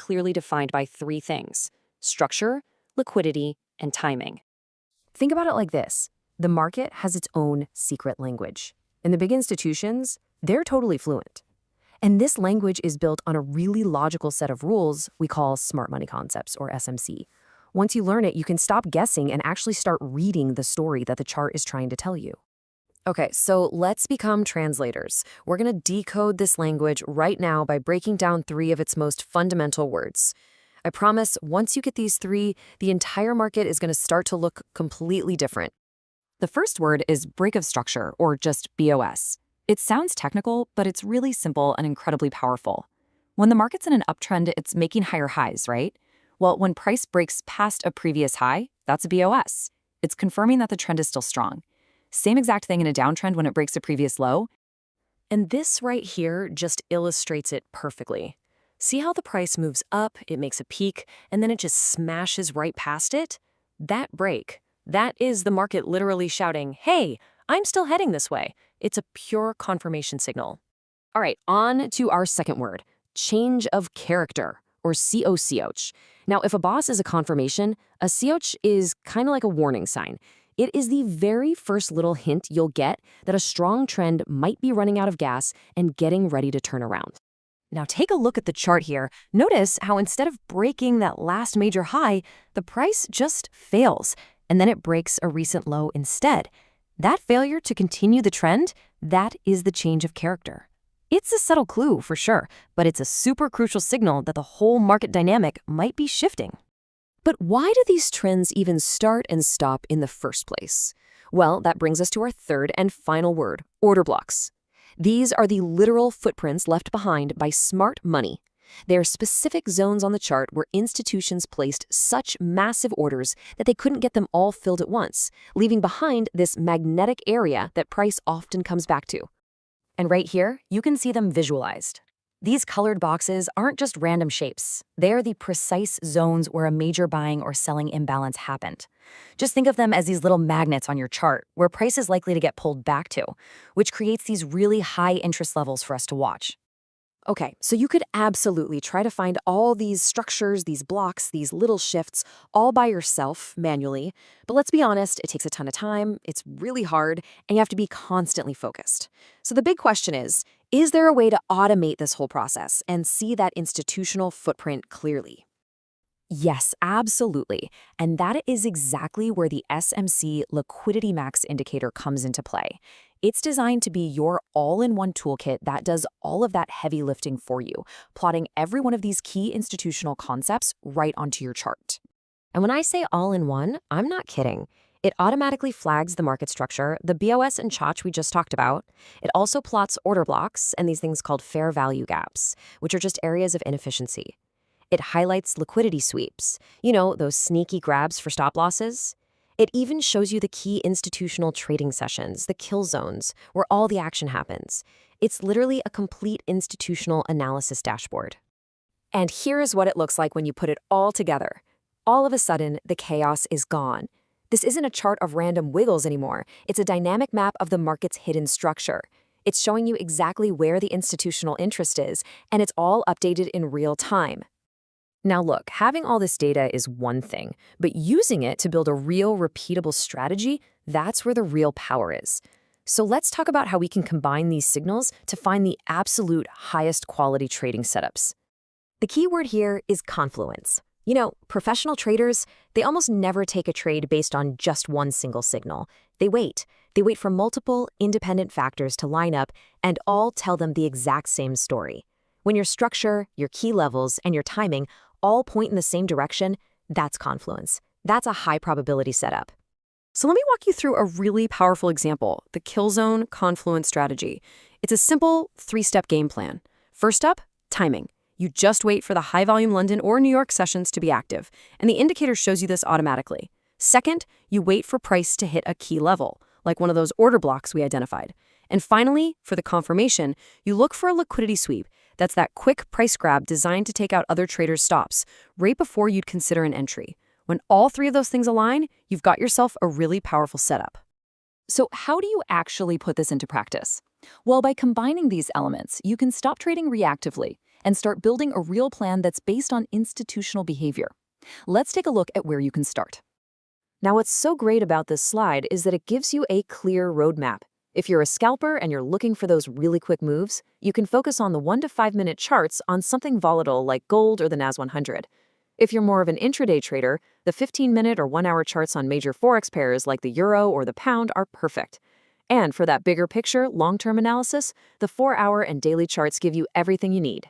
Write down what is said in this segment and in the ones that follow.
clearly defined by three things: structure, liquidity, and timing. Think about it like this. The market has its own secret language. And the big institutions, they're totally fluent. And this language is built on a really logical set of rules we call smart money concepts, or SMC. Once you learn it, you can stop guessing and actually start reading the story that the chart is trying to tell you. Okay, so let's become translators. We're going to decode this language right now by breaking down three of its most fundamental words. I promise, once you get these three, the entire market is going to start to look completely different. The first word is break of structure, or just BOS. It sounds technical, but it's really simple and incredibly powerful. When the market's in an uptrend, it's making higher highs, right? Well, when price breaks past a previous high, that's a BOS. It's confirming that the trend is still strong. Same exact thing in a downtrend when it breaks a previous low. And this right here just illustrates it perfectly. See how the price moves up, it makes a peak, and then it just smashes right past it? That break, that is the market literally shouting, "Hey, I'm still heading this way." It's a pure confirmation signal. All right, on to our second word, change of character, or CHoCH. Now, if a boss is a confirmation, a CHoCH is kind of like a warning sign. It is the very first little hint you'll get that a strong trend might be running out of gas and getting ready to turn around. Now take a look at the chart here. Notice how instead of breaking that last major high, the price just fails, and then it breaks a recent low instead. That failure to continue the trend, that is the change of character. It's a subtle clue for sure, but it's a super crucial signal that the whole market dynamic might be shifting. But why do these trends even start and stop in the first place? Well, that brings us to our third and final word, order blocks. These are the literal footprints left behind by smart money. They are specific zones on the chart where institutions placed such massive orders that they couldn't get them all filled at once, leaving behind this magnetic area that price often comes back to. And right here, you can see them visualized. These colored boxes aren't just random shapes. They're the precise zones where a major buying or selling imbalance happened. Just think of them as these little magnets on your chart where price is likely to get pulled back to, which creates these really high interest levels for us to watch. Okay, so you could absolutely try to find all these structures, these blocks, these little shifts, all by yourself, manually. But let's be honest, it takes a ton of time, it's really hard, and you have to be constantly focused. So the big question is there a way to automate this whole process and see that institutional footprint clearly? Yes, absolutely. And that is exactly where the SMC Liquidity MAX indicator comes into play. It's designed to be your all-in-one toolkit that does all of that heavy lifting for you, plotting every one of these key institutional concepts right onto your chart. And when I say all-in-one, I'm not kidding. It automatically flags the market structure, the BOS and CHoCH we just talked about. It also plots order blocks and these things called fair value gaps, which are just areas of inefficiency. It highlights liquidity sweeps, those sneaky grabs for stop losses. It even shows you the key institutional trading sessions, the kill zones, where all the action happens. It's literally a complete institutional analysis dashboard. And here is what it looks like when you put it all together. All of a sudden, the chaos is gone. This isn't a chart of random wiggles anymore. It's a dynamic map of the market's hidden structure. It's showing you exactly where the institutional interest is, and it's all updated in real time. Now look, having all this data is one thing, but using it to build a real, repeatable strategy, that's where the real power is. So let's talk about how we can combine these signals to find the absolute highest quality trading setups. The key word here is confluence. Professional traders, they almost never take a trade based on just one single signal. They wait. They wait for multiple independent factors to line up and all tell them the exact same story. When your structure, your key levels, and your timing all point in the same direction, that's confluence. That's a high probability setup. So let me walk you through a really powerful example, the kill zone confluence strategy. It's a simple 3-step game plan. First up, timing. You just wait for the high-volume London or New York sessions to be active, and the indicator shows you this automatically. Second, you wait for price to hit a key level, like one of those order blocks we identified. And finally, for the confirmation, you look for a liquidity sweep. That's that quick price grab designed to take out other traders' stops, right before you'd consider an entry. When all three of those things align, you've got yourself a really powerful setup. So how do you actually put this into practice? Well, by combining these elements, you can stop trading reactively and start building a real plan that's based on institutional behavior. Let's take a look at where you can start. Now, what's so great about this slide is that it gives you a clear roadmap. If you're a scalper and you're looking for those really quick moves, you can focus on the 1 to 5 minute charts on something volatile like gold or the NAS 100. If you're more of an intraday trader, the 15-minute or 1-hour charts on major forex pairs like the euro or the pound are perfect. And for that bigger picture, long-term analysis, the 4-hour and daily charts give you everything you need.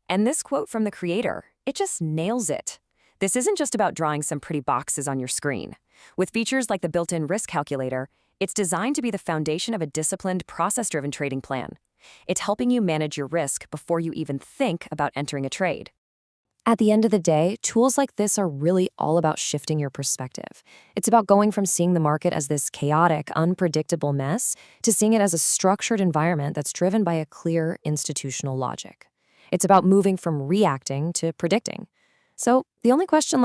And this quote from the creator, it just nails it. This isn't just about drawing some pretty boxes on your screen. With features like the built-in risk calculator, it's designed to be the foundation of a disciplined, process-driven trading plan. It's helping you manage your risk before you even think about entering a trade. At the end of the day, tools like this are really all about shifting your perspective. It's about going from seeing the market as this chaotic, unpredictable mess to seeing it as a structured environment that's driven by a clear institutional logic. It's about moving from reacting to predicting. So the only question left